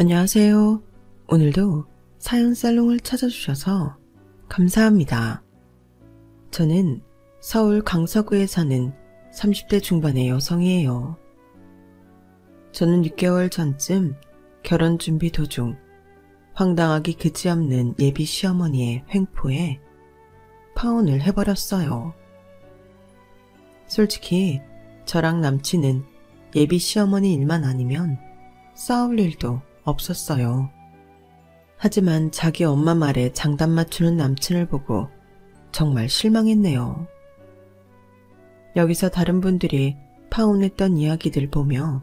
안녕하세요. 오늘도 사연 살롱을 찾아주셔서 감사합니다. 저는 서울 강서구에 사는 30대 중반의 여성이에요. 저는 6개월 전쯤 결혼 준비 도중 황당하기 그지없는 예비 시어머니의 횡포에 파혼을 해버렸어요. 솔직히 저랑 남친은 예비 시어머니 일만 아니면 싸울 일도 없었어요. 하지만 자기 엄마 말에 장단 맞추는 남친을 보고 정말 실망했네요. 여기서 다른 분들이 파혼했던 이야기들 보며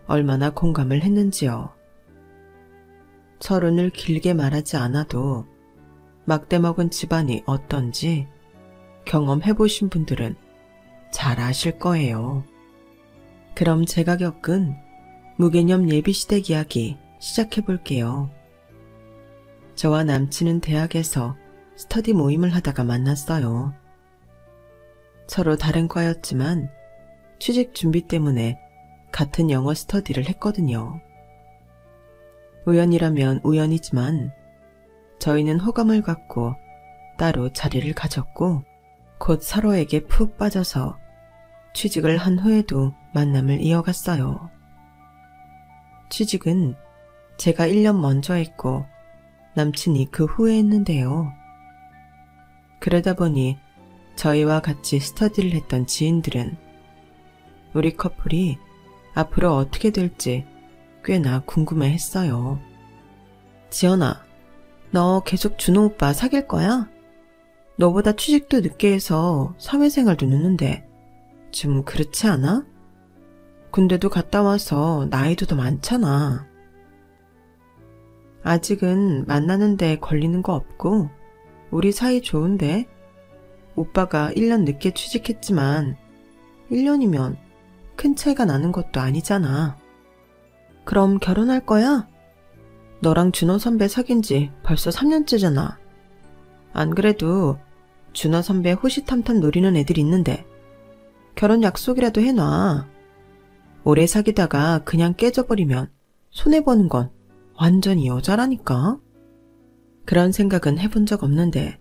얼마나 공감을 했는지요. 서론을 길게 말하지 않아도 막대먹은 집안이 어떤지 경험해보신 분들은 잘 아실 거예요. 그럼 제가 겪은 무개념 예비시댁 이야기 시작해볼게요. 저와 남친은 대학에서 스터디 모임을 하다가 만났어요. 서로 다른 과였지만 취직 준비 때문에 같은 영어 스터디를 했거든요. 우연이라면 우연이지만 저희는 호감을 갖고 따로 자리를 가졌고 곧 서로에게 푹 빠져서 취직을 한 후에도 만남을 이어갔어요. 취직은 제가 1년 먼저 했고 남친이 그 후에 했는데요. 그러다 보니 저희와 같이 스터디를 했던 지인들은 우리 커플이 앞으로 어떻게 될지 꽤나 궁금해했어요. 지연아, 너 계속 준호 오빠 사귈 거야? 너보다 취직도 늦게 해서 사회생활도 늦는데 좀 그렇지 않아? 군대도 갔다 와서 나이도 더 많잖아. 아직은 만나는데 걸리는 거 없고 우리 사이 좋은데? 오빠가 1년 늦게 취직했지만 1년이면 큰 차이가 나는 것도 아니잖아. 그럼 결혼할 거야? 너랑 준호 선배 사귄 지 벌써 3년째잖아. 안 그래도 준호 선배 호시탐탐 노리는 애들 있는데 결혼 약속이라도 해놔. 오래 사귀다가 그냥 깨져버리면 손해보는 건 완전히 여자라니까. 그런 생각은 해본 적 없는데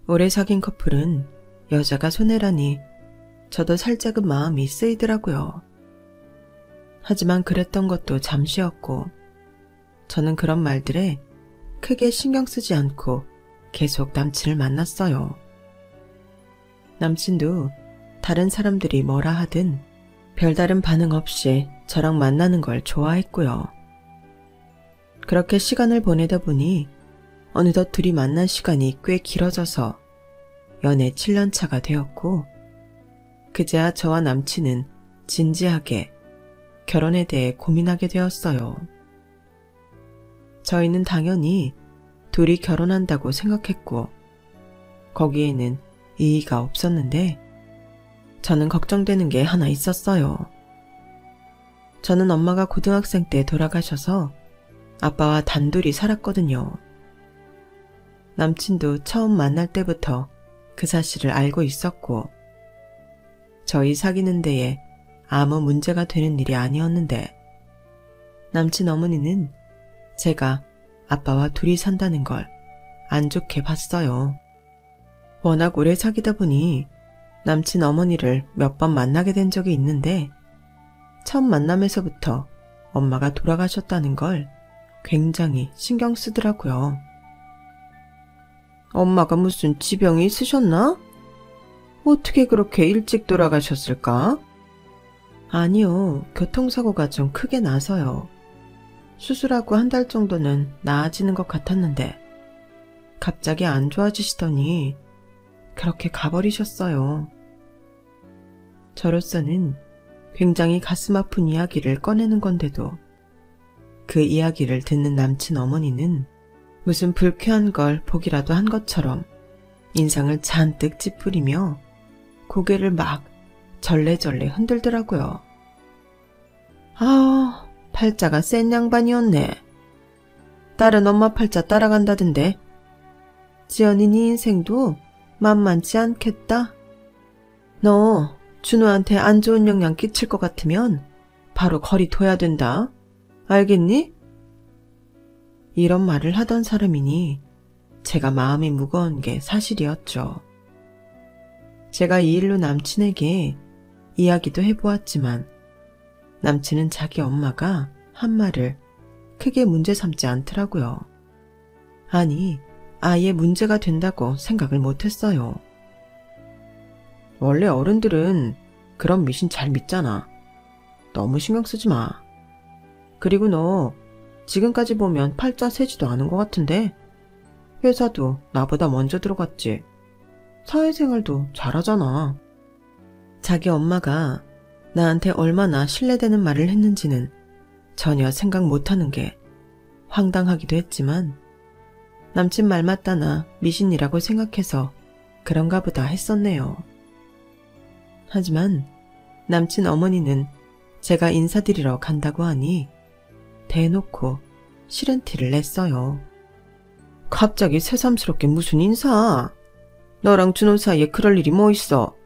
오래 사귄 커플은 여자가 손해라니 저도 살짝은 마음이 쓰이더라고요. 하지만 그랬던 것도 잠시였고 저는 그런 말들에 크게 신경 쓰지 않고 계속 남친을 만났어요. 남친도 다른 사람들이 뭐라 하든 별다른 반응 없이 저랑 만나는 걸 좋아했고요. 그렇게 시간을 보내다 보니 어느덧 둘이 만난 시간이 꽤 길어져서 연애 7년 차가 되었고 그제야 저와 남친은 진지하게 결혼에 대해 고민하게 되었어요. 저희는 당연히 둘이 결혼한다고 생각했고 거기에는 이의가 없었는데 저는 걱정되는 게 하나 있었어요. 저는 엄마가 고등학생 때 돌아가셔서 아빠와 단둘이 살았거든요. 남친도 처음 만날 때부터 그 사실을 알고 있었고 저희 사귀는 데에 아무 문제가 되는 일이 아니었는데 남친 어머니는 제가 아빠와 둘이 산다는 걸 안 좋게 봤어요. 워낙 오래 사귀다 보니 남친 어머니를 몇 번 만나게 된 적이 있는데 처음 만남에서부터 엄마가 돌아가셨다는 걸 굉장히 신경 쓰더라고요. 엄마가 무슨 지병이 있으셨나? 어떻게 그렇게 일찍 돌아가셨을까? 아니요, 교통사고가 좀 크게 나서요. 수술하고 한 달 정도는 나아지는 것 같았는데 갑자기 안 좋아지시더니 그렇게 가버리셨어요. 저로서는 굉장히 가슴 아픈 이야기를 꺼내는 건데도 그 이야기를 듣는 남친 어머니는 무슨 불쾌한 걸 보기라도 한 것처럼 인상을 잔뜩 찌푸리며 고개를 막 절레절레 흔들더라고요. 아, 팔자가 센 양반이었네. 딸은 엄마 팔자 따라간다던데. 지연이 네 인생도 만만치 않겠다. 너 준호한테 안 좋은 영향 끼칠 것 같으면 바로 거리 둬야 된다. 알겠니? 이런 말을 하던 사람이니 제가 마음이 무거운 게 사실이었죠. 제가 이 일로 남친에게 이야기도 해보았지만 남친은 자기 엄마가 한 말을 크게 문제 삼지 않더라고요. 아니, 아예 문제가 된다고 생각을 못했어요. 원래 어른들은 그런 미신 잘 믿잖아. 너무 신경 쓰지 마. 그리고 너 지금까지 보면 팔자 세지도 않은 것 같은데 회사도 나보다 먼저 들어갔지. 사회생활도 잘하잖아. 자기 엄마가 나한테 얼마나 신뢰되는 말을 했는지는 전혀 생각 못하는 게 황당하기도 했지만 남친 말 맞다나 미신이라고 생각해서 그런가 보다 했었네요. 하지만 남친 어머니는 제가 인사드리러 간다고 하니 대놓고 싫은 티를 냈어요. 갑자기 새삼스럽게 무슨 인사? 너랑 준호 사이에 그럴 일이 뭐 있어?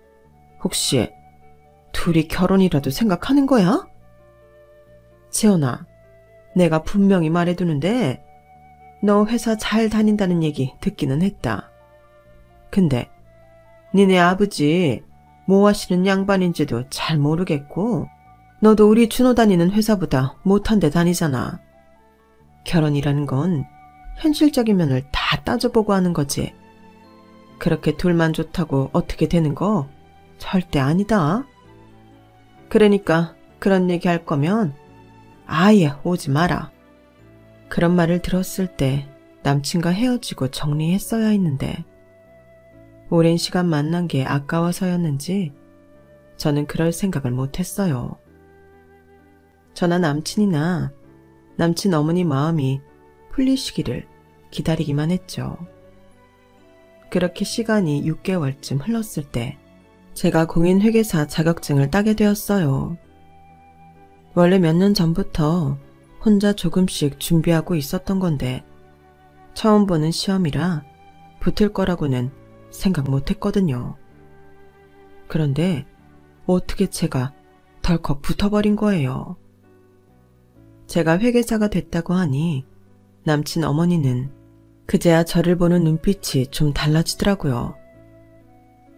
혹시 둘이 결혼이라도 생각하는 거야? 지연아, 내가 분명히 말해두는데 너 회사 잘 다닌다는 얘기 듣기는 했다. 근데 니네 아버지 뭐 하시는 양반인지도 잘 모르겠고 너도 우리 준호 다니는 회사보다 못한 데 다니잖아. 결혼이라는 건 현실적인 면을 다 따져보고 하는 거지. 그렇게 둘만 좋다고 어떻게 되는 거 절대 아니다. 그러니까 그런 얘기 할 거면 아예 오지 마라. 그런 말을 들었을 때 남친과 헤어지고 정리했어야 했는데 오랜 시간 만난 게 아까워서였는지 저는 그럴 생각을 못했어요. 저나 남친이나 남친 어머니 마음이 풀리시기를 기다리기만 했죠. 그렇게 시간이 6개월쯤 흘렀을 때 제가 공인회계사 자격증을 따게 되었어요. 원래 몇 년 전부터 혼자 조금씩 준비하고 있었던 건데 처음 보는 시험이라 붙을 거라고는 생각 못했거든요. 그런데 어떻게 제가 덜컥 붙어버린 거예요. 제가 회계사가 됐다고 하니 남친 어머니는 그제야 저를 보는 눈빛이 좀 달라지더라고요.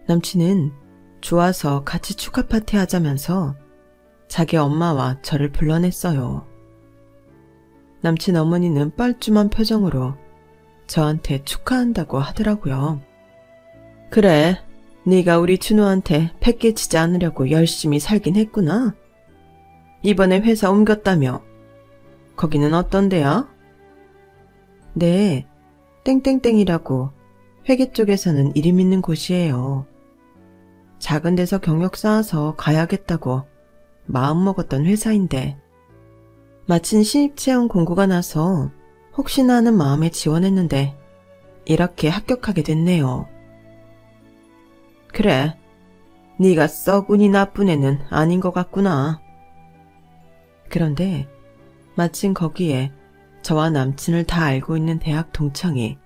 남친은 좋아서 같이 축하 파티 하자면서 자기 엄마와 저를 불러냈어요. 남친 어머니는 뻘쭘한 표정으로 저한테 축하한다고 하더라고요. 그래, 네가 우리 준호한테 패 끼치지 않으려고 열심히 살긴 했구나. 이번에 회사 옮겼다며. 거기는 어떤 데야? 네, 땡땡땡이라고 회계 쪽에서는 이름 있는 곳이에요. 작은 데서 경력 쌓아서 가야겠다고 마음먹었던 회사인데 마침 신입채용 공고가 나서 혹시나 하는 마음에 지원했는데 이렇게 합격하게 됐네요. 그래, 네가 썩 운이 나쁜 애는 아닌 것 같구나. 그런데 마침 거기에 저와 남친을 다 알고 있는 대학 동창이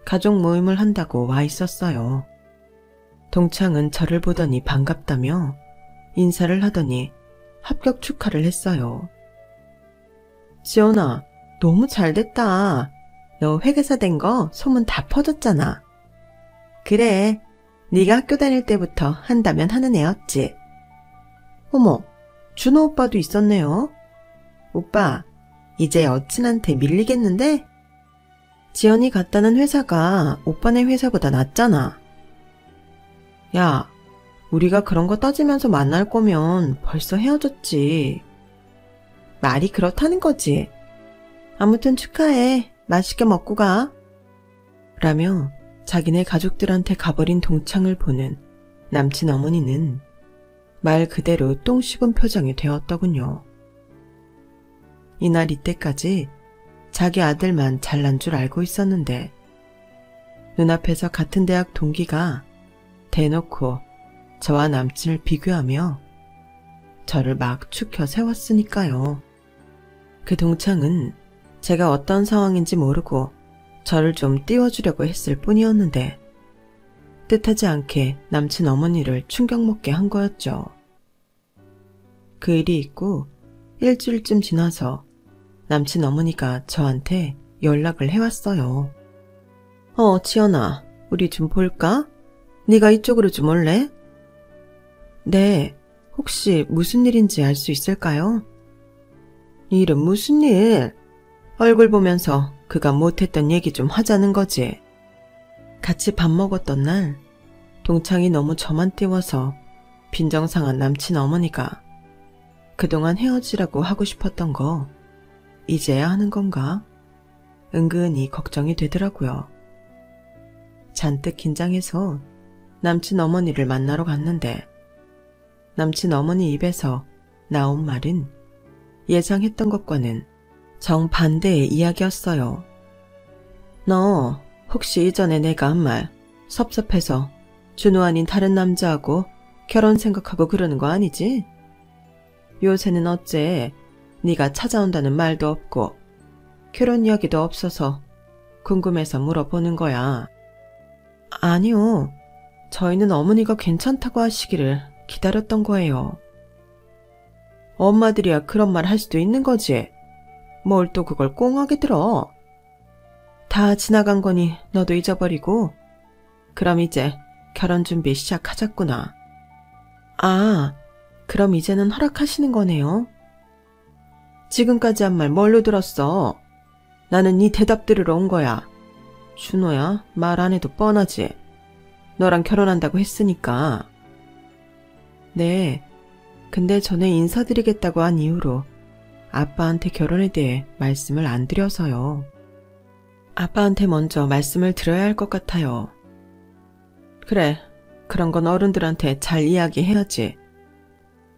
가족 모임을 한다고 와 있었어요. 동창은 저를 보더니 반갑다며 인사를 하더니 합격 축하를 했어요. 지연아, 너무 잘됐다. 너 회계사 된 거 소문 다 퍼졌잖아. 그래, 네가 학교 다닐 때부터 한다면 하는 애였지. 어머, 준호 오빠도 있었네요. 오빠, 이제 여친한테 밀리겠는데? 지연이 갔다는 회사가 오빠네 회사보다 낫잖아. 야, 우리가 그런 거 따지면서 만날 거면 벌써 헤어졌지. 말이 그렇다는 거지. 아무튼 축하해. 맛있게 먹고 가. 라며 자기네 가족들한테 가버린 동창을 보는 남친 어머니는 말 그대로 똥 씹은 표정이 되었더군요. 이날 이때까지 자기 아들만 잘난 줄 알고 있었는데 눈앞에서 같은 대학 동기가 대놓고 저와 남친을 비교하며 저를 막 추켜 세웠으니까요. 그 동창은 제가 어떤 상황인지 모르고 저를 좀 띄워주려고 했을 뿐이었는데 뜻하지 않게 남친 어머니를 충격 먹게 한 거였죠. 그 일이 있고 일주일쯤 지나서 남친 어머니가 저한테 연락을 해왔어요. 지연아, 우리 좀 볼까? 네가 이쪽으로 좀 올래? 네, 혹시 무슨 일인지 알 수 있을까요? 일은 무슨 일? 얼굴 보면서 그가 못했던 얘기 좀 하자는 거지. 같이 밥 먹었던 날 동창이 너무 저만 띄워서 빈정상한 남친 어머니가 그동안 헤어지라고 하고 싶었던 거 이제야 하는 건가? 은근히 걱정이 되더라고요. 잔뜩 긴장해서 남친 어머니를 만나러 갔는데 남친 어머니 입에서 나온 말은 예상했던 것과는 정반대의 이야기였어요. 너 혹시 이전에 내가 한 말 섭섭해서 준호 아닌 다른 남자하고 결혼 생각하고 그러는 거 아니지? 요새는 어째 네가 찾아온다는 말도 없고 결혼 이야기도 없어서 궁금해서 물어보는 거야. 아니요. 저희는 어머니가 괜찮다고 하시기를 기다렸던 거예요. 엄마들이야 그런 말 할 수도 있는 거지. 뭘 또 그걸 꽁하게 들어. 다 지나간 거니 너도 잊어버리고 그럼 이제 결혼 준비 시작하자꾸나. 아, 그럼 이제는 허락하시는 거네요. 지금까지 한 말 뭘로 들었어? 나는 네 대답 들으러 온 거야. 준호야, 말 안 해도 뻔하지. 너랑 결혼한다고 했으니까. 네, 근데 전에 인사드리겠다고 한 이후로 아빠한테 결혼에 대해 말씀을 안 드려서요. 아빠한테 먼저 말씀을 드려야 할 것 같아요. 그래, 그런 건 어른들한테 잘 이야기해야지.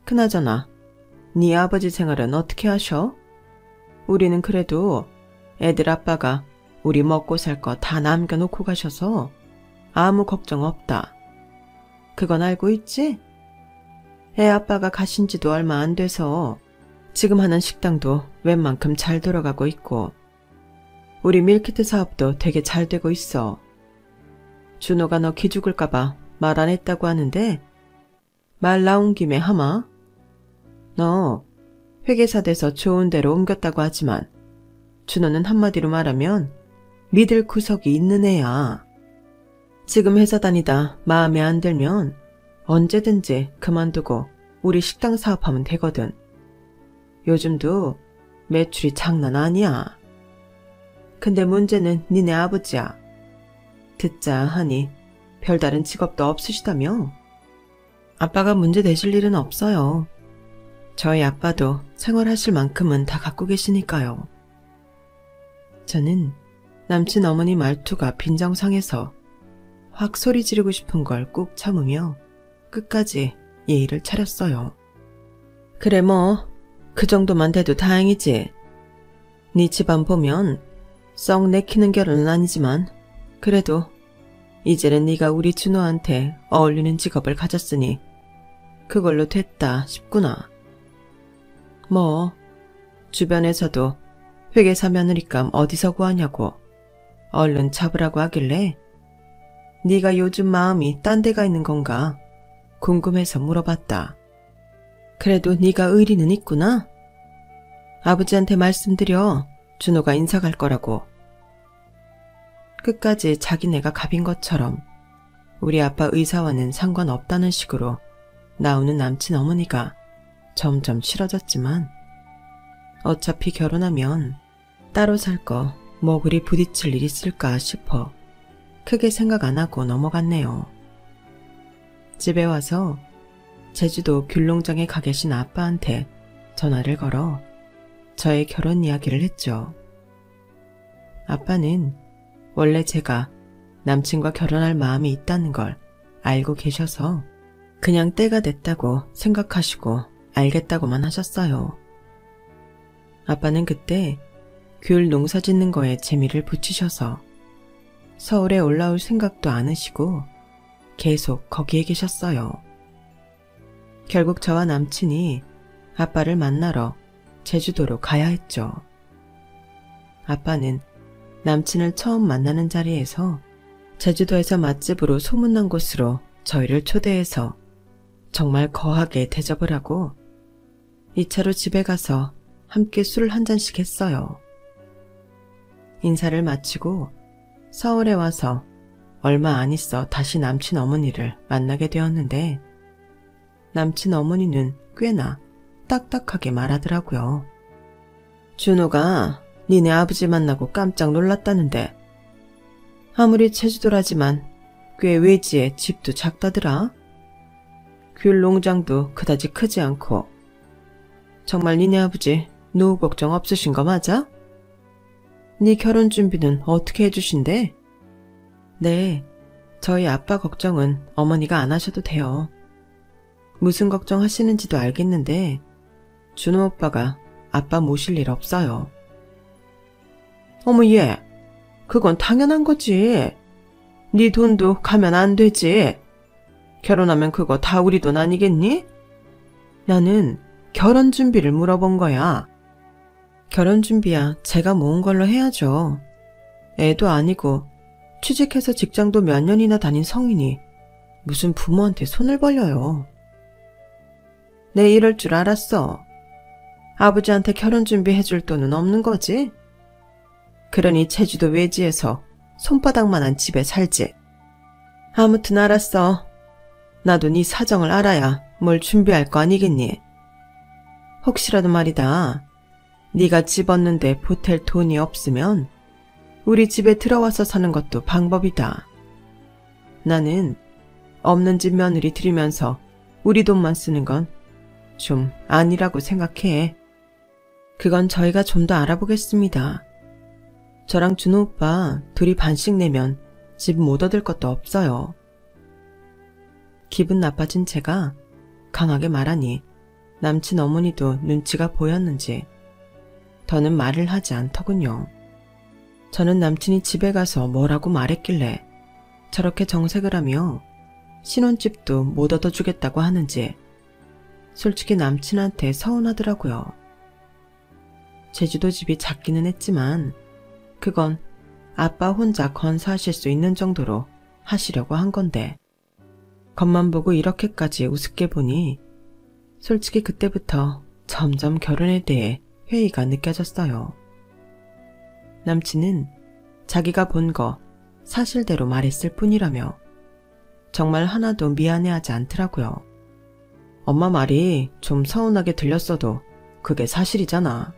그나저나 네 아버지 생활은 어떻게 하셔? 우리는 그래도 애들 아빠가 우리 먹고 살 거 다 남겨놓고 가셔서 아무 걱정 없다. 그건 알고 있지? 애 아빠가 가신 지도 얼마 안 돼서 지금 하는 식당도 웬만큼 잘 돌아가고 있고 우리 밀키트 사업도 되게 잘 되고 있어. 준호가 너 기죽을까봐 말 안 했다고 하는데 말 나온 김에 하마. 너 회계사 돼서 좋은 데로 옮겼다고 하지만 준호는 한마디로 말하면 믿을 구석이 있는 애야. 지금 회사 다니다 마음에 안 들면 언제든지 그만두고 우리 식당 사업하면 되거든. 요즘도 매출이 장난 아니야. 근데 문제는 니네 아버지야. 듣자 하니 별다른 직업도 없으시다며? 아빠가 문제 되실 일은 없어요. 저희 아빠도 생활하실 만큼은 다 갖고 계시니까요. 저는 남친 어머니 말투가 빈정상해서 확 소리 지르고 싶은 걸 꾹 참으며 끝까지 예의를 차렸어요. 그래 뭐 그 정도만 돼도 다행이지. 네 집안 보면 썩 내키는 결혼은 아니지만 그래도 이제는 네가 우리 준호한테 어울리는 직업을 가졌으니 그걸로 됐다 싶구나. 뭐 주변에서도 회계사 며느리감 어디서 구하냐고 얼른 잡으라고 하길래 네가 요즘 마음이 딴 데가 있는 건가 궁금해서 물어봤다. 그래도 네가 의리는 있구나. 아버지한테 말씀드려 준호가 인사 갈 거라고. 끝까지 자기네가 갑인 것처럼 우리 아빠 의사와는 상관없다는 식으로 나오는 남친 어머니가 점점 싫어졌지만 어차피 결혼하면 따로 살 거 뭐 그리 부딪힐 일 있을까 싶어 크게 생각 안 하고 넘어갔네요. 집에 와서 제주도 귤농장에 가 계신 아빠한테 전화를 걸어 저의 결혼 이야기를 했죠. 아빠는 원래 제가 남친과 결혼할 마음이 있다는 걸 알고 계셔서 그냥 때가 됐다고 생각하시고 알겠다고만 하셨어요. 아빠는 그때 귤 농사 짓는 거에 재미를 붙이셔서 서울에 올라올 생각도 않으시고 계속 거기에 계셨어요. 결국 저와 남친이 아빠를 만나러 제주도로 가야 했죠. 아빠는 남친을 처음 만나는 자리에서 제주도에서 맛집으로 소문난 곳으로 저희를 초대해서 정말 거하게 대접을 하고 2차로 집에 가서 함께 술을 한 잔씩 했어요. 인사를 마치고 서울에 와서 얼마 안 있어 다시 남친 어머니를 만나게 되었는데 남친 어머니는 꽤나 딱딱하게 말하더라고요. 준호가 니네 아버지 만나고 깜짝 놀랐다는데 아무리 제주도라지만 꽤 외지에 집도 작다더라. 귤 농장도 그다지 크지 않고. 정말 니네 아버지 노후 걱정 없으신 거 맞아? 네 결혼 준비는 어떻게 해주신대? 네, 저희 아빠 걱정은 어머니가 안 하셔도 돼요. 무슨 걱정하시는지도 알겠는데 준호 오빠가 아빠 모실 일 없어요. 어머 얘, 그건 당연한 거지. 네 돈도 가면 안 되지. 결혼하면 그거 다 우리 돈 아니겠니? 나는 결혼 준비를 물어본 거야. 결혼 준비야 제가 모은 걸로 해야죠. 애도 아니고 취직해서 직장도 몇 년이나 다닌 성인이 무슨 부모한테 손을 벌려요. 내 이럴 줄 알았어. 아버지한테 결혼 준비해줄 돈은 없는 거지? 그러니 제주도 외지에서 손바닥만한 집에 살지. 아무튼 알았어. 나도 네 사정을 알아야 뭘 준비할 거 아니겠니? 혹시라도 말이다. 네가 집 얻는데 보탤 돈이 없으면 우리 집에 들어와서 사는 것도 방법이다. 나는 없는 집 며느리 들이면서 우리 돈만 쓰는 건 좀 아니라고 생각해. 그건 저희가 좀 더 알아보겠습니다. 저랑 준호 오빠 둘이 반씩 내면 집 못 얻을 것도 없어요. 기분 나빠진 제가 강하게 말하니 남친 어머니도 눈치가 보였는지 더는 말을 하지 않더군요. 저는 남친이 집에 가서 뭐라고 말했길래 저렇게 정색을 하며 신혼집도 못 얻어주겠다고 하는지 솔직히 남친한테 서운하더라고요. 제주도 집이 작기는 했지만 그건 아빠 혼자 건사하실 수 있는 정도로 하시려고 한 건데 겉만 보고 이렇게까지 우습게 보니 솔직히 그때부터 점점 결혼에 대해 회의가 느껴졌어요. 남친은 자기가 본 거 사실대로 말했을 뿐이라며 정말 하나도 미안해하지 않더라고요. 엄마 말이 좀 서운하게 들렸어도 그게 사실이잖아.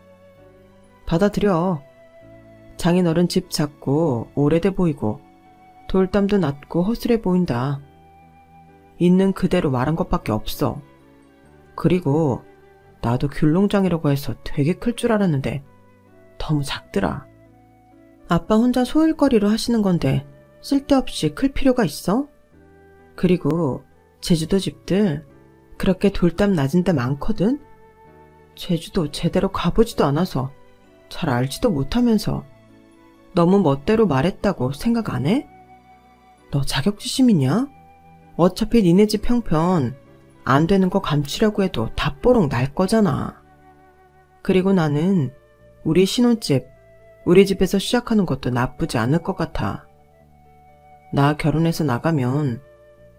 받아들여. 장인어른 집 작고 오래돼 보이고 돌담도 낮고 허술해 보인다. 있는 그대로 말한 것밖에 없어. 그리고 나도 귤농장이라고 해서 되게 클 줄 알았는데 너무 작더라. 아빠 혼자 소일거리로 하시는 건데 쓸데없이 클 필요가 있어? 그리고 제주도 집들 그렇게 돌담 낮은 데 많거든? 제주도 제대로 가보지도 않아서 잘 알지도 못하면서 너무 멋대로 말했다고 생각 안 해? 너 자격지심 있냐? 어차피 니네 집 형편 안 되는 거 감추려고 해도 다 뽀록 날 거잖아. 그리고 나는 우리 신혼집, 우리 집에서 시작하는 것도 나쁘지 않을 것 같아. 나 결혼해서 나가면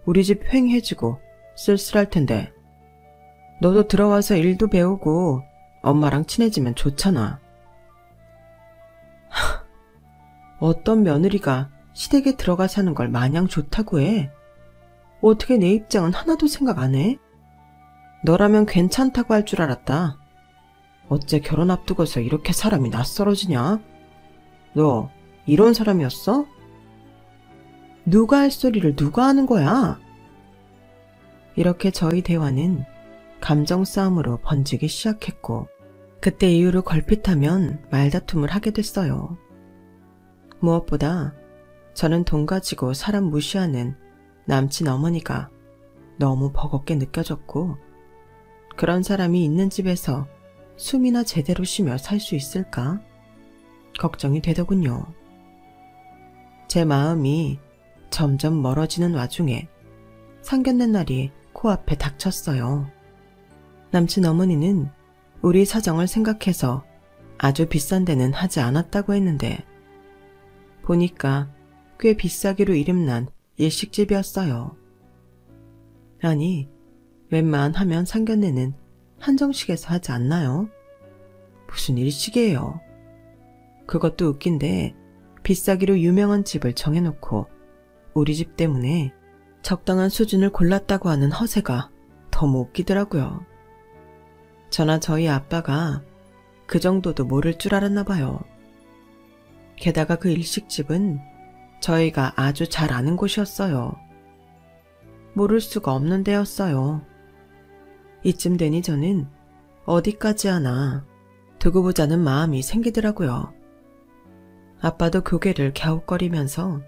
우리 집 휑해지고 쓸쓸할 텐데 너도 들어와서 일도 배우고 엄마랑 친해지면 좋잖아. 어떤 며느리가 시댁에 들어가 사는 걸 마냥 좋다고 해? 어떻게 내 입장은 하나도 생각 안 해? 너라면 괜찮다고 할 줄 알았다. 어째 결혼 앞두고서 이렇게 사람이 낯설어지냐? 너 이런 사람이었어? 누가 할 소리를 누가 하는 거야? 이렇게 저희 대화는 감정 싸움으로 번지기 시작했고 그때 이후로 걸핏하면 말다툼을 하게 됐어요. 무엇보다 저는 돈 가지고 사람 무시하는 남친 어머니가 너무 버겁게 느껴졌고 그런 사람이 있는 집에서 숨이나 제대로 쉬며 살 수 있을까? 걱정이 되더군요. 제 마음이 점점 멀어지는 와중에 상견례 날이 코앞에 닥쳤어요. 남친 어머니는 우리 사정을 생각해서 아주 비싼 데는 하지 않았다고 했는데 보니까 꽤 비싸기로 이름난 일식집이었어요. 아니, 웬만하면 상견례는 한정식에서 하지 않나요? 무슨 일식이에요. 그것도 웃긴데 비싸기로 유명한 집을 정해놓고 우리 집 때문에 적당한 수준을 골랐다고 하는 허세가 너무 웃기더라고요. 저나 저희 아빠가 그 정도도 모를 줄 알았나 봐요. 게다가 그 일식집은 저희가 아주 잘 아는 곳이었어요. 모를 수가 없는 데였어요. 이쯤 되니 저는 어디까지 하나 두고 보자는 마음이 생기더라고요. 아빠도 고개를 갸웃거리면서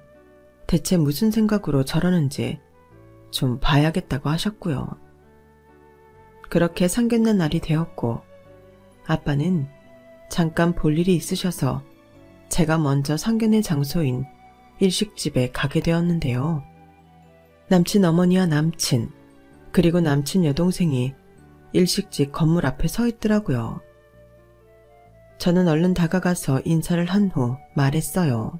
대체 무슨 생각으로 저러는지 좀 봐야겠다고 하셨고요. 그렇게 상견례 날이 되었고 아빠는 잠깐 볼 일이 있으셔서 제가 먼저 상견례 장소인 일식집에 가게 되었는데요. 남친 어머니와 남친, 그리고 남친 여동생이 일식집 건물 앞에 서 있더라고요. 저는 얼른 다가가서 인사를 한 후 말했어요.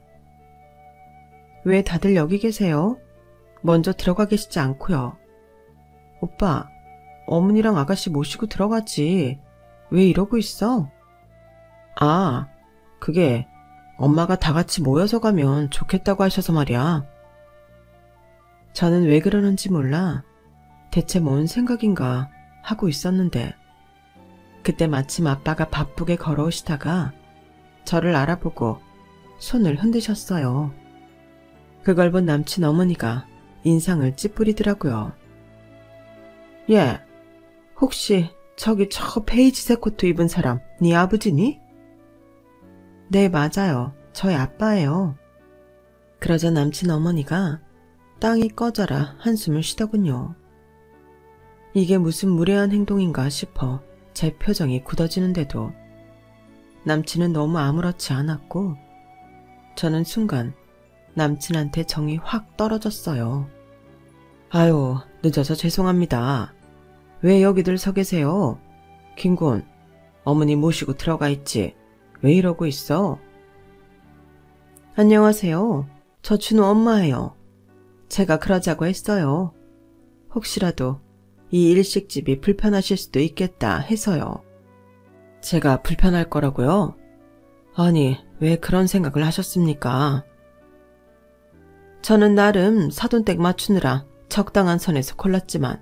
왜 다들 여기 계세요? 먼저 들어가 계시지 않고요. 오빠, 어머니랑 아가씨 모시고 들어가지. 왜 이러고 있어? 아, 그게 엄마가 다 같이 모여서 가면 좋겠다고 하셔서 말이야. 저는 왜 그러는지 몰라 대체 뭔 생각인가 하고 있었는데 그때 마침 아빠가 바쁘게 걸어오시다가 저를 알아보고 손을 흔드셨어요. 그걸 본 남친 어머니가 인상을 찌푸리더라고요. 예, 혹시 저기 저 베이지색 코트 입은 사람 네 아버지니? 네, 맞아요. 저희 아빠예요. 그러자 남친 어머니가 땅이 꺼져라 한숨을 쉬더군요. 이게 무슨 무례한 행동인가 싶어 제 표정이 굳어지는데도 남친은 너무 아무렇지 않았고 저는 순간 남친한테 정이 확 떨어졌어요. 아유, 늦어서 죄송합니다. 왜 여기들 서 계세요? 김군, 어머니 모시고 들어가 있지. 왜 이러고 있어? 안녕하세요. 저 준호 엄마예요. 제가 그러자고 했어요. 혹시라도 이 일식집이 불편하실 수도 있겠다 해서요. 제가 불편할 거라고요? 아니, 왜 그런 생각을 하셨습니까? 저는 나름 사돈댁 맞추느라 적당한 선에서 골랐지만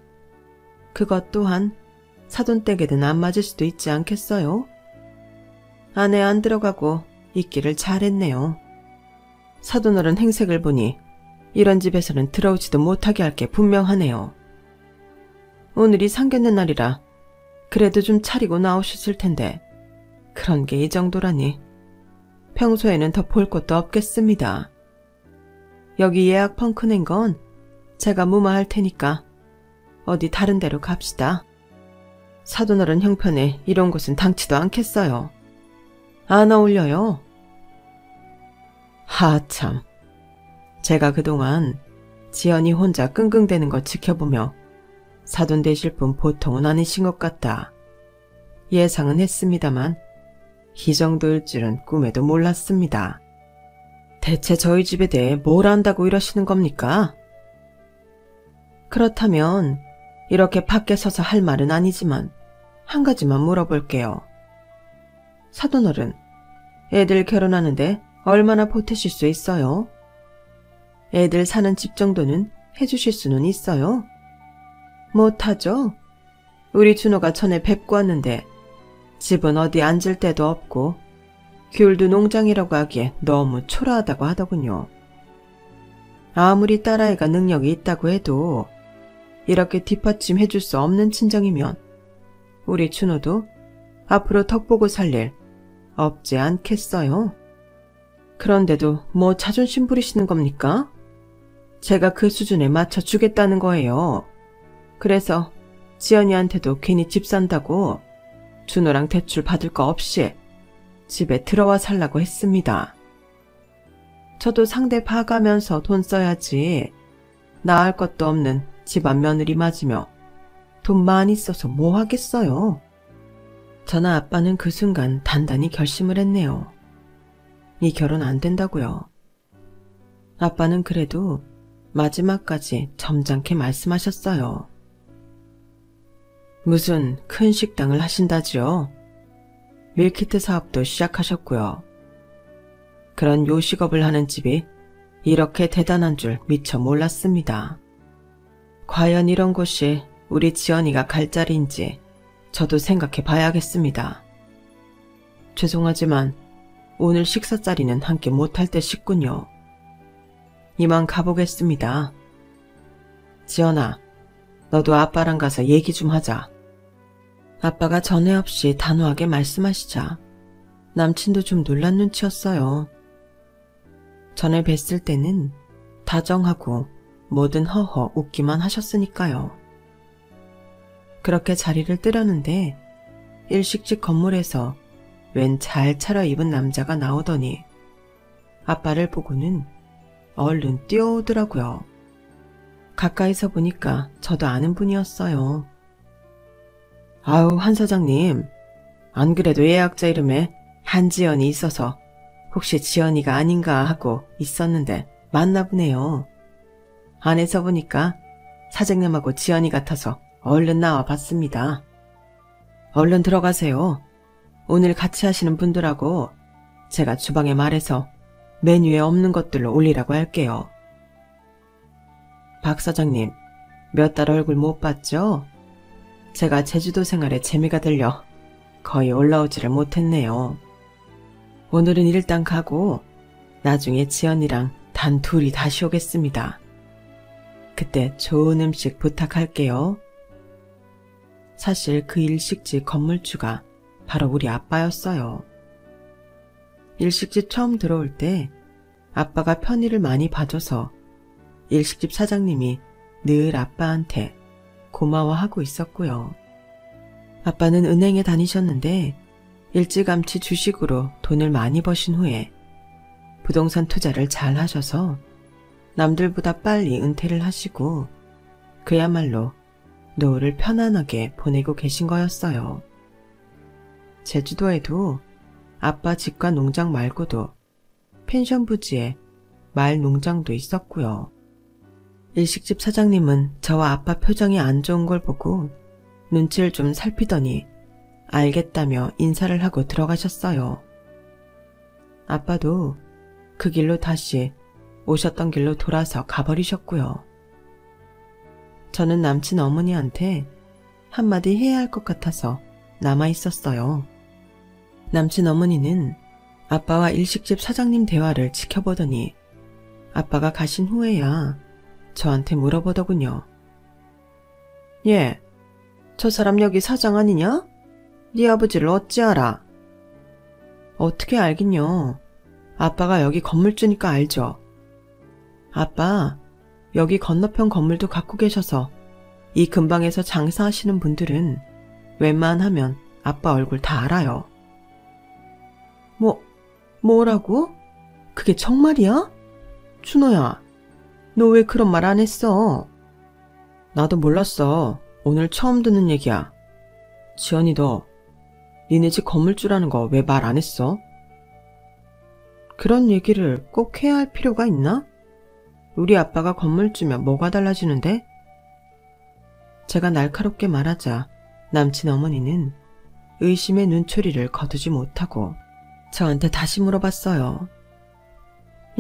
그것 또한 사돈댁에는 안 맞을 수도 있지 않겠어요? 안에 안 들어가고 있기를 잘했네요. 사돈어른 행색을 보니 이런 집에서는 들어오지도 못하게 할 게 분명하네요. 오늘이 상견례 날이라 그래도 좀 차리고 나오셨을 텐데 그런 게 이 정도라니 평소에는 더 볼 것도 없겠습니다. 여기 예약 펑크 낸 건 제가 무마할 테니까 어디 다른 데로 갑시다. 사돈어른 형편에 이런 곳은 당치도 않겠어요. 안 어울려요. 하참, 제가 그동안 지연이 혼자 끙끙대는 걸 지켜보며 사돈 되실 분 보통은 아니신 것 같다. 예상은 했습니다만 이 정도일 줄은 꿈에도 몰랐습니다. 대체 저희 집에 대해 뭘 안다고 이러시는 겁니까? 그렇다면 이렇게 밖에 서서 할 말은 아니지만 한 가지만 물어볼게요. 사돈어른, 애들 결혼하는데 얼마나 보태실 수 있어요? 애들 사는 집 정도는 해주실 수는 있어요? 못하죠? 우리 준호가 전에 뵙고 왔는데 집은 어디 앉을 데도 없고 귤도 농장이라고 하기에 너무 초라하다고 하더군요. 아무리 딸아이가 능력이 있다고 해도 이렇게 뒷받침 해줄 수 없는 친정이면 우리 준호도 앞으로 덕보고 살 일 없지 않겠어요? 그런데도 뭐 자존심 부리시는 겁니까? 제가 그 수준에 맞춰 주겠다는 거예요. 그래서 지연이한테도 괜히 집 산다고 준호랑 대출 받을 거 없이 집에 들어와 살라고 했습니다. 저도 상대 봐가면서 돈 써야지. 나을 것도 없는 집안 며느리 맞으며 돈 많이 써서 뭐 하겠어요. 저나 아빠는 그 순간 단단히 결심을 했네요. 이 결혼 안 된다고요. 아빠는 그래도 마지막까지 점잖게 말씀하셨어요. 무슨 큰 식당을 하신다지요? 밀키트 사업도 시작하셨고요. 그런 요식업을 하는 집이 이렇게 대단한 줄 미처 몰랐습니다. 과연 이런 곳이 우리 지연이가 갈 자리인지 저도 생각해 봐야겠습니다. 죄송하지만 오늘 식사 자리는 함께 못할 듯 싶군요. 이만 가보겠습니다. 지연아, 너도 아빠랑 가서 얘기 좀 하자. 아빠가 전에 없이 단호하게 말씀하시자 남친도 좀 놀란 눈치였어요. 전에 뵀을 때는 다정하고 뭐든 허허 웃기만 하셨으니까요. 그렇게 자리를 뜨려는데 일식집 건물에서 웬 잘 차려입은 남자가 나오더니 아빠를 보고는 얼른 뛰어오더라고요. 가까이서 보니까 저도 아는 분이었어요. 아우, 한 사장님, 안 그래도 예약자 이름에 한지연이 있어서 혹시 지연이가 아닌가 하고 있었는데 맞나 보네요. 안에서 보니까 사장님하고 지연이 같아서 얼른 나와 봤습니다. 얼른 들어가세요. 오늘 같이 하시는 분들하고 제가 주방에 말해서 메뉴에 없는 것들로 올리라고 할게요. 박 사장님, 몇 달 얼굴 못 봤죠? 제가 제주도 생활에 재미가 들려 거의 올라오지를 못했네요. 오늘은 일단 가고 나중에 지연이랑 단 둘이 다시 오겠습니다. 그때 좋은 음식 부탁할게요. 사실 그 일식집 건물주가 바로 우리 아빠였어요. 일식집 처음 들어올 때 아빠가 편의를 많이 봐줘서 일식집 사장님이 늘 아빠한테 고마워하고 있었고요. 아빠는 은행에 다니셨는데 일찌감치 주식으로 돈을 많이 버신 후에 부동산 투자를 잘 하셔서 남들보다 빨리 은퇴를 하시고 그야말로 노후를 편안하게 보내고 계신 거였어요. 제주도에도 아빠 집과 농장 말고도 펜션 부지에 마을 농장도 있었고요. 일식집 사장님은 저와 아빠 표정이 안 좋은 걸 보고 눈치를 좀 살피더니 알겠다며 인사를 하고 들어가셨어요. 아빠도 그 길로 다시 오셨던 길로 돌아서 가버리셨고요. 저는 남친 어머니한테 한마디 해야 할 것 같아서 남아있었어요. 남친 어머니는 아빠와 일식집 사장님 대화를 지켜보더니 아빠가 가신 후에야 저한테 물어보더군요. 예, 저 사람 여기 사장 아니냐? 네 아버지를 어찌 알아? 어떻게 알긴요. 아빠가 여기 건물주니까 알죠. 아빠, 여기 건너편 건물도 갖고 계셔서 이 근방에서 장사하시는 분들은 웬만하면 아빠 얼굴 다 알아요. 뭐라고? 그게 정말이야? 준호야, 너 왜 그런 말 안 했어? 나도 몰랐어. 오늘 처음 듣는 얘기야. 지연이 너, 니네 집 건물주라는 거 왜 말 안 했어? 그런 얘기를 꼭 해야 할 필요가 있나? 우리 아빠가 건물주면 뭐가 달라지는데? 제가 날카롭게 말하자 남친 어머니는 의심의 눈초리를 거두지 못하고 저한테 다시 물어봤어요.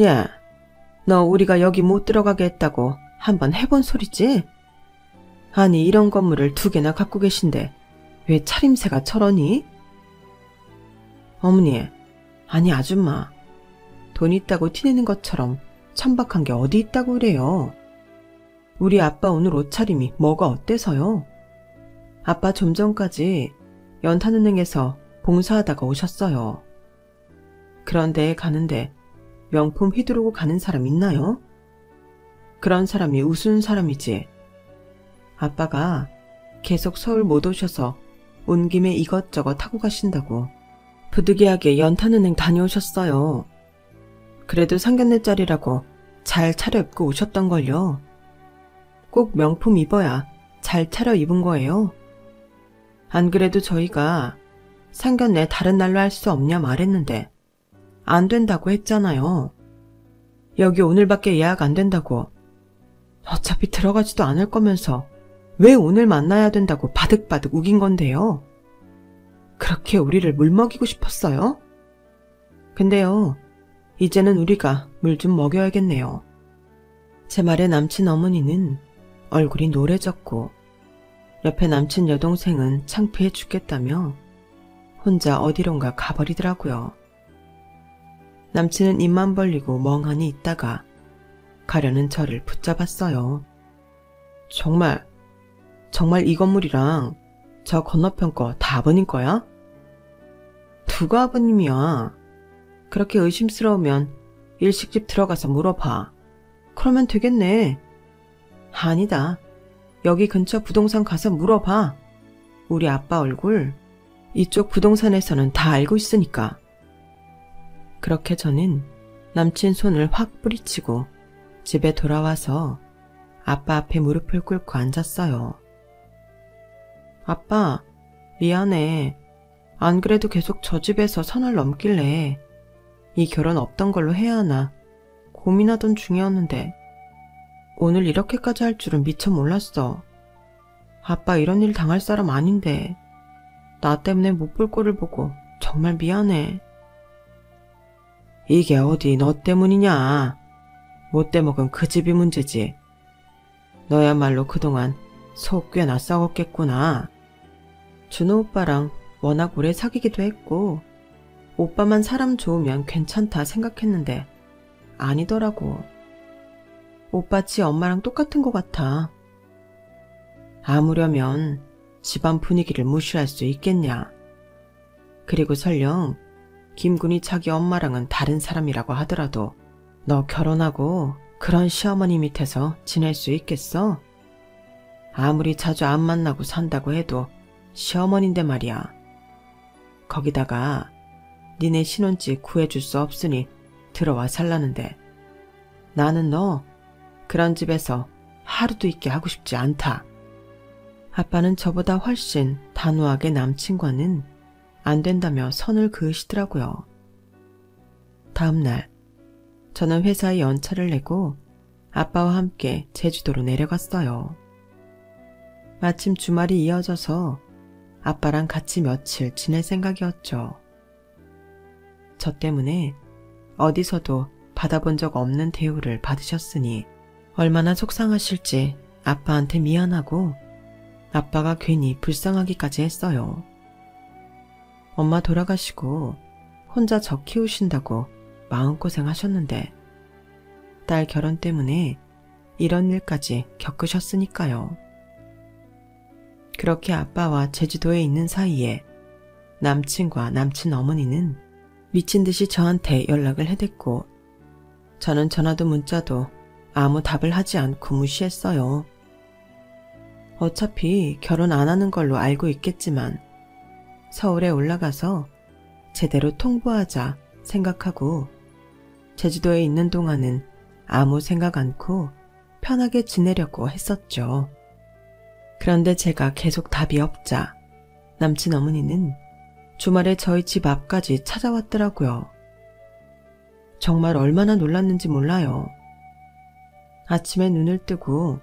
야, 너 우리가 여기 못 들어가게 했다고 한번 해본 소리지? 아니, 이런 건물을 2개나 갖고 계신데 왜 차림새가 저러니? 어머니, 아니 아줌마, 돈 있다고 티내는 것처럼 천박한 게 어디 있다고 그래요. 우리 아빠 오늘 옷차림이 뭐가 어때서요? 아빠 좀 전까지 연탄은행에서 봉사하다가 오셨어요. 그런 데에 가는데 명품 휘두르고 가는 사람 있나요? 그런 사람이 우스운 사람이지. 아빠가 계속 서울 못 오셔서 온 김에 이것저것 하고 가신다고 부득이하게 연탄은행 다녀오셨어요. 그래도 상견례자리라고 잘 차려입고 오셨던걸요. 꼭 명품 입어야 잘 차려입은 거예요. 안 그래도 저희가 상견례 다른 날로 할 수 없냐 말했는데 안 된다고 했잖아요. 여기 오늘밖에 예약 안 된다고. 어차피 들어가지도 않을 거면서 왜 오늘 만나야 된다고 바득바득 우긴 건데요. 그렇게 우리를 물먹이고 싶었어요? 근데요, 이제는 우리가 물 좀 먹여야겠네요. 제 말에 남친 어머니는 얼굴이 노래졌고 옆에 남친 여동생은 창피해 죽겠다며 혼자 어디론가 가버리더라고요. 남친은 입만 벌리고 멍하니 있다가 가려는 저를 붙잡았어요. 정말 이 건물이랑 저 건너편 거 다 아버님 거야? 누가 아버님이야? 그렇게 의심스러우면 일식집 들어가서 물어봐. 그러면 되겠네. 아니다. 여기 근처 부동산 가서 물어봐. 우리 아빠 얼굴 이쪽 부동산에서는 다 알고 있으니까. 그렇게 저는 남친 손을 확 뿌리치고 집에 돌아와서 아빠 앞에 무릎을 꿇고 앉았어요. 아빠, 미안해. 안 그래도 계속 저 집에서 선을 넘길래 이 결혼 없던 걸로 해야 하나 고민하던 중이었는데 오늘 이렇게까지 할 줄은 미처 몰랐어. 아빠 이런 일 당할 사람 아닌데 나 때문에 못 볼 꼴을 보고 정말 미안해. 이게 어디 너 때문이냐. 못돼 먹은 그 집이 문제지. 너야말로 그동안 속 꽤나 썩었겠구나. 준호 오빠랑 워낙 오래 사귀기도 했고 오빠만 사람 좋으면 괜찮다 생각했는데 아니더라고. 오빠 지 엄마랑 똑같은 것 같아. 아무려면 집안 분위기를 무시할 수 있겠냐. 그리고 설령 김군이 자기 엄마랑은 다른 사람이라고 하더라도 너 결혼하고 그런 시어머니 밑에서 지낼 수 있겠어? 아무리 자주 안 만나고 산다고 해도 시어머니인데 말이야. 거기다가 니네 신혼집 구해줄 수 없으니 들어와 살라는데 나는 너 그런 집에서 하루도 있게 하고 싶지 않다. 아빠는 저보다 훨씬 단호하게 남친과는 안 된다며 선을 그으시더라고요. 다음 날 저는 회사에 연차를 내고 아빠와 함께 제주도로 내려갔어요. 마침 주말이 이어져서 아빠랑 같이 며칠 지낼 생각이었죠. 저 때문에 어디서도 받아본 적 없는 대우를 받으셨으니 얼마나 속상하실지 아빠한테 미안하고 아빠가 괜히 불쌍하기까지 했어요. 엄마 돌아가시고 혼자 저 키우신다고 마음고생 하셨는데 딸 결혼 때문에 이런 일까지 겪으셨으니까요. 그렇게 아빠와 제주도에 있는 사이에 남친과 남친 어머니는 미친 듯이 저한테 연락을 해댔고 저는 전화도 문자도 아무 답을 하지 않고 무시했어요. 어차피 결혼 안 하는 걸로 알고 있겠지만 서울에 올라가서 제대로 통보하자 생각하고 제주도에 있는 동안은 아무 생각 않고 편하게 지내려고 했었죠. 그런데 제가 계속 답이 없자 남친 어머니는 주말에 저희 집 앞까지 찾아왔더라고요. 정말 얼마나 놀랐는지 몰라요. 아침에 눈을 뜨고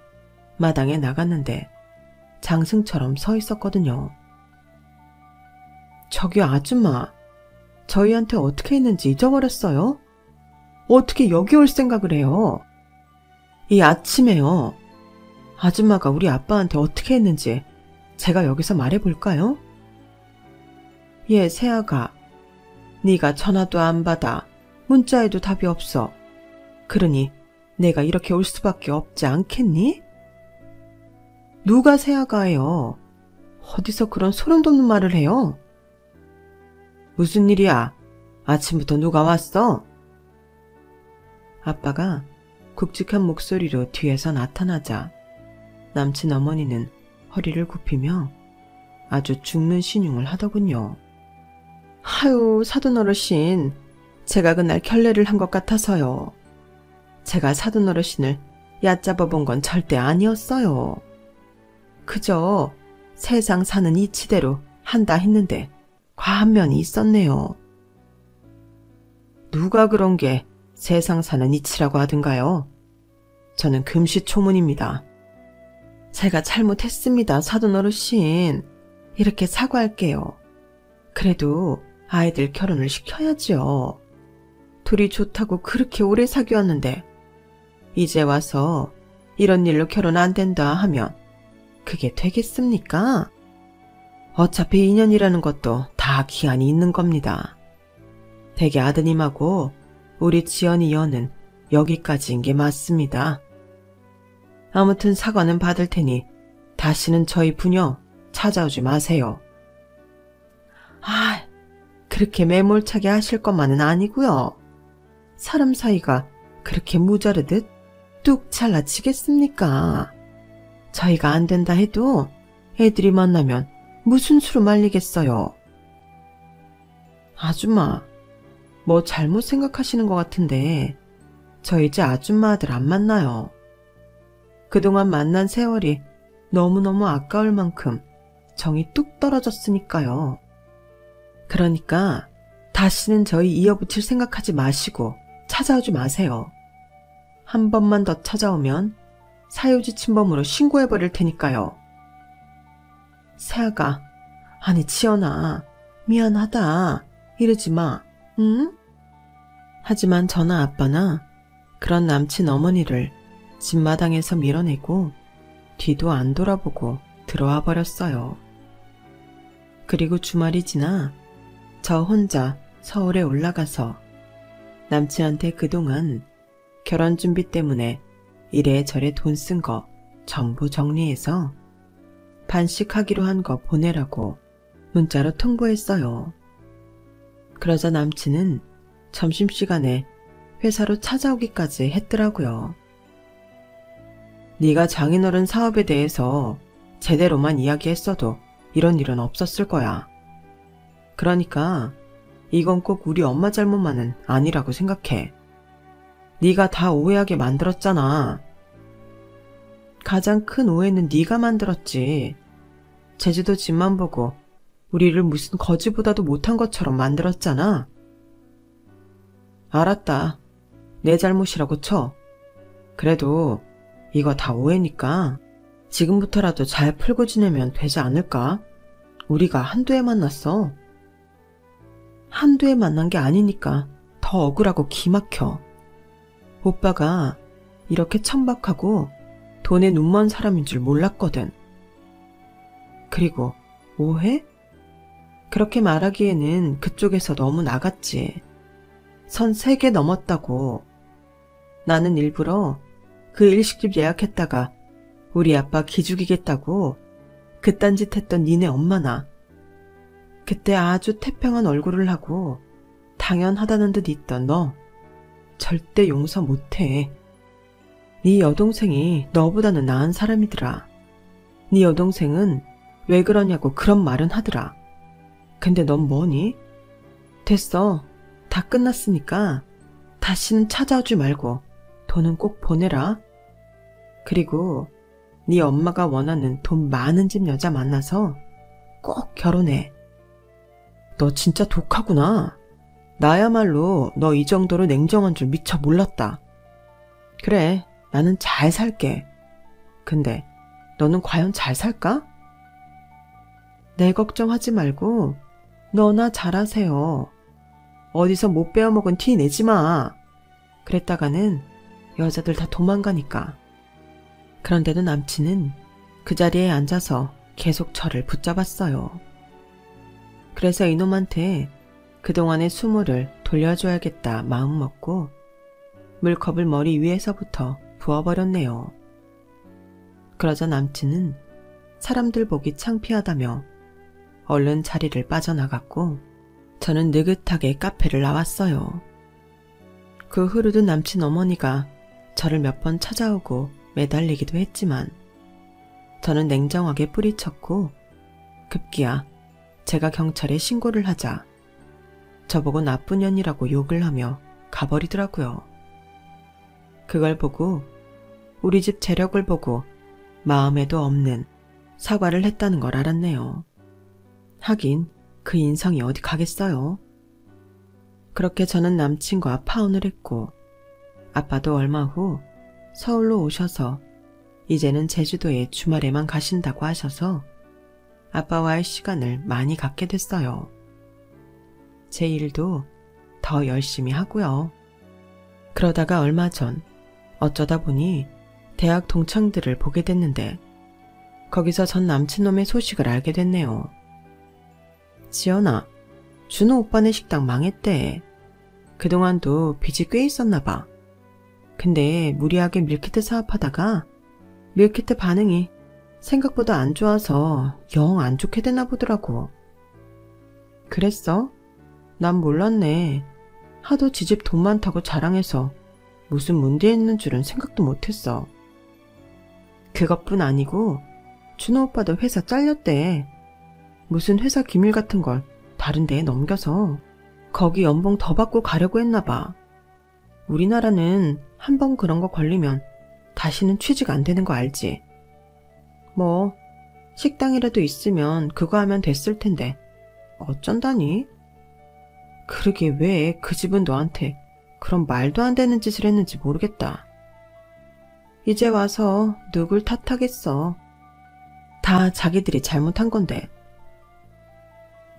마당에 나갔는데 장승처럼 서 있었거든요. 저기요 아줌마, 저희한테 어떻게 했는지 잊어버렸어요? 어떻게 여기 올 생각을 해요? 이 아침에요. 아줌마가 우리 아빠한테 어떻게 했는지 제가 여기서 말해볼까요? 얘 새아가 네가 전화도 안 받아 문자에도 답이 없어. 그러니 내가 이렇게 올 수밖에 없지 않겠니? 누가 새아가예요? 어디서 그런 소름 돋는 말을 해요? 무슨 일이야? 아침부터 누가 왔어? 아빠가 굵직한 목소리로 뒤에서 나타나자 남친 어머니는 허리를 굽히며 아주 죽는 신용을 하더군요. 하유 사돈 어르신, 제가 그날 결례를 한 것 같아서요. 제가 사돈 어르신을 얕잡아 본 건 절대 아니었어요. 그저 세상 사는 이치대로 한다 했는데 과한 면이 있었네요. 누가 그런 게 세상 사는 이치라고 하든가요? 저는 금시초문입니다. 제가 잘못했습니다, 사돈 어르신. 이렇게 사과할게요. 그래도 아이들 결혼을 시켜야지요. 둘이 좋다고 그렇게 오래 사귀었는데 이제 와서 이런 일로 결혼 안 된다 하면 그게 되겠습니까? 어차피 인연이라는 것도 다 기한이 있는 겁니다. 대개 아드님하고 우리 지연이 여는 여기까지인 게 맞습니다. 아무튼 사과는 받을 테니 다시는 저희 부녀 찾아오지 마세요. 아, 그렇게 매몰차게 하실 것만은 아니고요. 사람 사이가 그렇게 무자르듯 뚝 잘라치겠습니까? 저희가 안 된다 해도 애들이 만나면 무슨 수로 말리겠어요. 아줌마, 뭐 잘못 생각하시는 것 같은데 저 이제 아줌마 아들 안 만나요. 그동안 만난 세월이 너무너무 아까울 만큼 정이 뚝 떨어졌으니까요. 그러니까 다시는 저희 이어붙일 생각하지 마시고 찾아오지 마세요. 한 번만 더 찾아오면 사유지 침범으로 신고해버릴 테니까요. 세아가, 아니 지연아, 미안하다 이러지 마, 응? 하지만 저나 아빠나 그런 남친 어머니를 집마당에서 밀어내고 뒤도 안 돌아보고 들어와 버렸어요. 그리고 주말이 지나 저 혼자 서울에 올라가서 남친한테 그동안 결혼 준비 때문에 이래저래 돈 쓴 거 전부 정리해서 반씩하기로 한 거 보내라고 문자로 통보했어요. 그러자 남친은 점심시간에 회사로 찾아오기까지 했더라고요. 네가 장인어른 사업에 대해서 제대로만 이야기했어도 이런 일은 없었을 거야. 그러니까 이건 꼭 우리 엄마 잘못만은 아니라고 생각해. 네가 다 오해하게 만들었잖아. 가장 큰 오해는 네가 만들었지. 제주도 집만 보고 우리를 무슨 거지보다도 못한 것처럼 만들었잖아. 알았다. 내 잘못이라고 쳐. 그래도 이거 다 오해니까 지금부터라도 잘 풀고 지내면 되지 않을까? 우리가 한두 해 만났어. 한두 해 만난 게 아니니까 더 억울하고 기막혀. 오빠가 이렇게 천박하고 돈에 눈먼 사람인 줄 몰랐거든. 그리고 오해? 그렇게 말하기에는 그쪽에서 너무 나갔지. 선 3개 넘었다고. 나는 일부러 그 일식집 예약했다가 우리 아빠 기죽이겠다고 그딴 짓 했던 니네 엄마나 그때 아주 태평한 얼굴을 하고 당연하다는 듯 있던 너 절대 용서 못해. 네 여동생이 너보다는 나은 사람이더라. 네 여동생은 왜 그러냐고 그런 말은 하더라. 근데 넌 뭐니? 됐어. 다 끝났으니까 다시는 찾아오지 말고 돈은 꼭 보내라. 그리고 네 엄마가 원하는 돈 많은 집 여자 만나서 꼭 결혼해. 너 진짜 독하구나. 나야말로 너 이 정도로 냉정한 줄 미처 몰랐다. 그래, 나는 잘 살게. 근데 너는 과연 잘 살까? 내 걱정하지 말고 너나 잘하세요. 어디서 못 빼어먹은 티 내지 마. 그랬다가는 여자들 다 도망가니까. 그런데도 남친은 그 자리에 앉아서 계속 저를 붙잡았어요. 그래서 이놈한테 그동안의 수모를 돌려줘야겠다 마음먹고 물컵을 머리 위에서부터 부어버렸네요. 그러자 남친은 사람들 보기 창피하다며 얼른 자리를 빠져나갔고 저는 느긋하게 카페를 나왔어요. 그 후로도 남친 어머니가 저를 몇 번 찾아오고 매달리기도 했지만 저는 냉정하게 뿌리쳤고 급기야 제가 경찰에 신고를 하자 저보고 나쁜 년이라고 욕을 하며 가버리더라고요. 그걸 보고 우리 집 재력을 보고 마음에도 없는 사과를 했다는 걸 알았네요. 하긴 그 인성이 어디 가겠어요. 그렇게 저는 남친과 파혼을 했고 아빠도 얼마 후 서울로 오셔서 이제는 제주도에 주말에만 가신다고 하셔서 아빠와의 시간을 많이 갖게 됐어요. 제 일도 더 열심히 하고요. 그러다가 얼마 전 어쩌다 보니 대학 동창들을 보게 됐는데 거기서 전 남친놈의 소식을 알게 됐네요. 지연아, 준호 오빠네 식당 망했대. 그동안도 빚이 꽤 있었나 봐. 근데 무리하게 밀키트 사업하다가 밀키트 반응이 생각보다 안 좋아서 영 안 좋게 되나 보더라고. 그랬어? 난 몰랐네. 하도 지집 돈 많다고 자랑해서 무슨 문제 있는 줄은 생각도 못했어. 그것뿐 아니고 준호 오빠도 회사 잘렸대. 무슨 회사 기밀 같은 걸 다른 데에 넘겨서 거기 연봉 더 받고 가려고 했나 봐. 우리나라는 한 번 그런 거 걸리면 다시는 취직 안 되는 거 알지? 뭐 식당이라도 있으면 그거 하면 됐을 텐데 어쩐다니? 그러게 왜 그 집은 너한테 그런 말도 안 되는 짓을 했는지 모르겠다. 이제 와서 누굴 탓하겠어. 다 자기들이 잘못한 건데.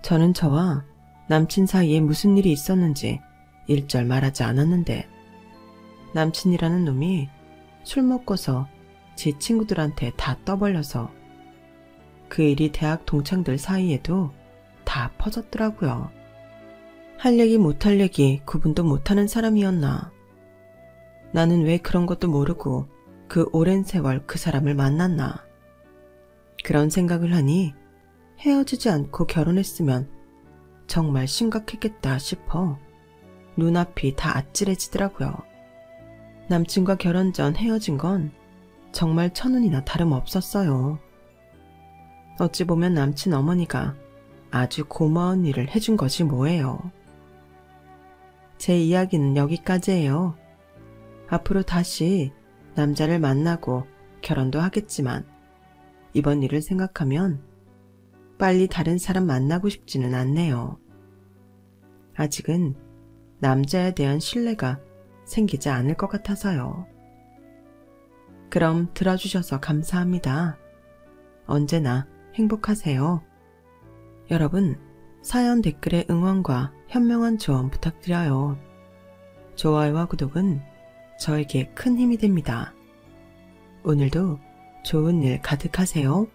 저는 저와 남친 사이에 무슨 일이 있었는지 일절 말하지 않았는데 남친이라는 놈이 술 먹고서 지 친구들한테 다 떠벌려서 그 일이 대학 동창들 사이에도 다 퍼졌더라고요. 할 얘기 못할 얘기 구분도 못하는 사람이었나. 나는 왜 그런 것도 모르고 그 오랜 세월 그 사람을 만났나. 그런 생각을 하니 헤어지지 않고 결혼했으면 정말 심각했겠다 싶어 눈앞이 다 아찔해지더라고요. 남친과 결혼 전 헤어진 건 정말 천운이나 다름없었어요. 어찌 보면 남친 어머니가 아주 고마운 일을 해준 것이 뭐예요. 제 이야기는 여기까지예요. 앞으로 다시 남자를 만나고 결혼도 하겠지만 이번 일을 생각하면 빨리 다른 사람 만나고 싶지는 않네요. 아직은 남자에 대한 신뢰가 생기지 않을 것 같아서요. 그럼 들어주셔서 감사합니다. 언제나 행복하세요. 여러분, 사연 댓글에 응원과 현명한 조언 부탁드려요. 좋아요와 구독은 저에게 큰 힘이 됩니다. 오늘도 좋은 일 가득하세요.